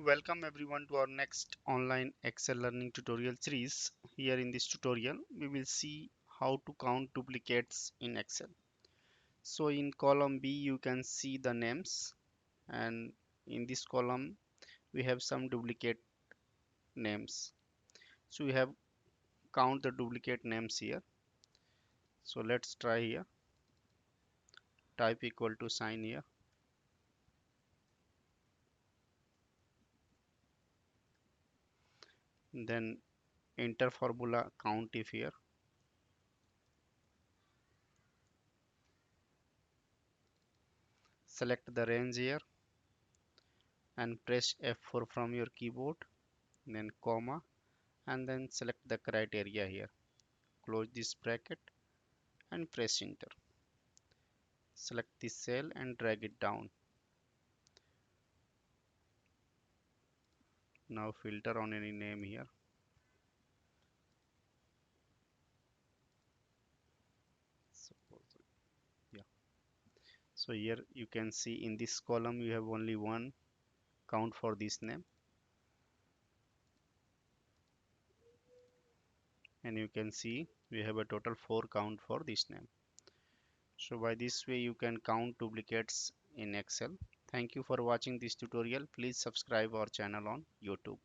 Welcome everyone to our next online Excel learning tutorial series. Here in this tutorial, we will see how to count duplicates in Excel. So in column B, you can see the names, and in this column, we have some duplicate names. So we have count the duplicate names here. So let's try here. Type equal to sign here. Then enter formula count if here. Select the range here and press F4 from your keyboard. Then comma and then select the criteria here. Close this bracket and press enter. Select this cell and drag it down. Now filter on any name here. Suppose, yeah. So here you can see in this column you have only one count for this name, and you can see we have a total 4 count for this name. So by this way you can count duplicates in Excel. Thank you for watching this tutorial. Please subscribe our channel on YouTube.